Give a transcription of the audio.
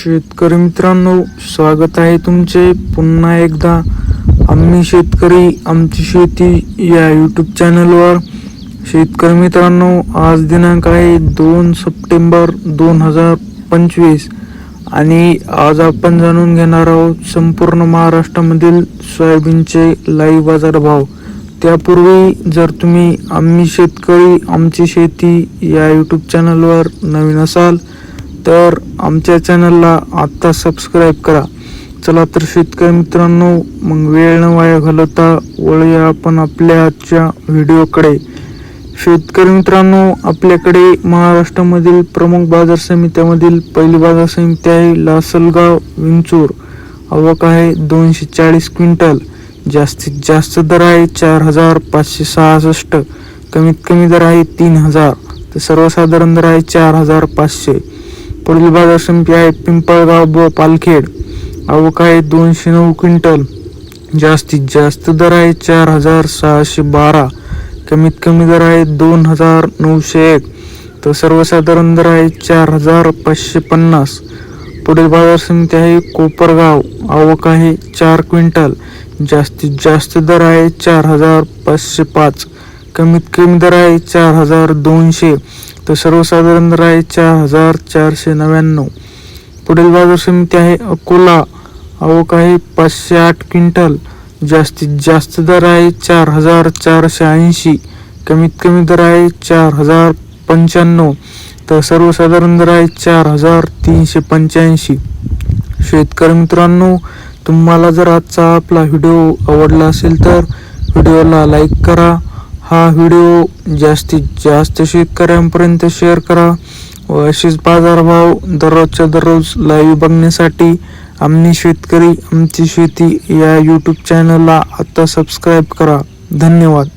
शेतकरी मित्रांनो, स्वागत आहे तुमचे पुन्हा एकदा आम्ही शेतकरी आमची शेती या यूट्यूब चॅनलवर। शेतकरी मित्रांनो, आज दिनांक आहे 2 सप्टेंबर 2025 आणि आज आपण जाणून घेणार आहोत संपूर्ण महाराष्ट्रामधील सोयाबीनचे लाईव्ह बाजार भाव। त्यापूर्वी जर तुम्ही आम्ही शेतकरी आमची शेती या यूट्यूब चॅनलवर नवीन असाल तर आमच्या चॅनलला आता सबस्क्राईब करा। चला तर शेतकरी मित्रांनो, मग वेळ न वाया घालवता वळूया आपण आपल्या आजच्या व्हिडिओकडे। शेतकरी मित्रांनो, आपल्याकडे महाराष्ट्रामधील प्रमुख बाजार समित्यामधील पहिली बाजार समिती आहे लासलगाव विंचूर। आवक आहे 240 क्विंटल। जास्तीत जास्त दर आहे 4566, कमीत कमी दर आहे 3000, तर सर्वसाधारण दर आहे 4500। पुढील बाजार समिती आहे पिंपळगाव व पालखेड। आवक आहे 209 क्विंटल। जास्तीत जास्त दर आहे 4612, कमीत कमी दर आहे 2901, तर सर्वसाधारण दर आहे 4550। पुढील बाजार समिती आहे कोपरगाव। आवक आहे 4 क्विंटल। जास्तीत जास्त दर आहे 4505, कमीत कमी दर आहे 4200, तर सर्वसाधारण दर आहे 4499। पुढील बाजार समिती आहे अकोला। आवक आहे 508 क्विंटल। जास्तीत जास्त दर आहे 4480, कमीत कमी दर आहे 4095, तर सर्वसाधारण दर आहे 4385। शेतकरी मित्रांनो, तुम्हाला जर आजचा आपला व्हिडिओ आवडला असेल तर व्हिडिओला लाईक करा। हा व्हिडिओ जास्तीत जास्त शेतकऱ्यांपर्यंत शेअर करा व असेच बाजारभाव दररोजच्या दररोज लाईव्ह बघण्यासाठी आम्ही शेतकरी आमची शेती या यूट्यूब चॅनलला आता सबस्क्राईब करा। धन्यवाद।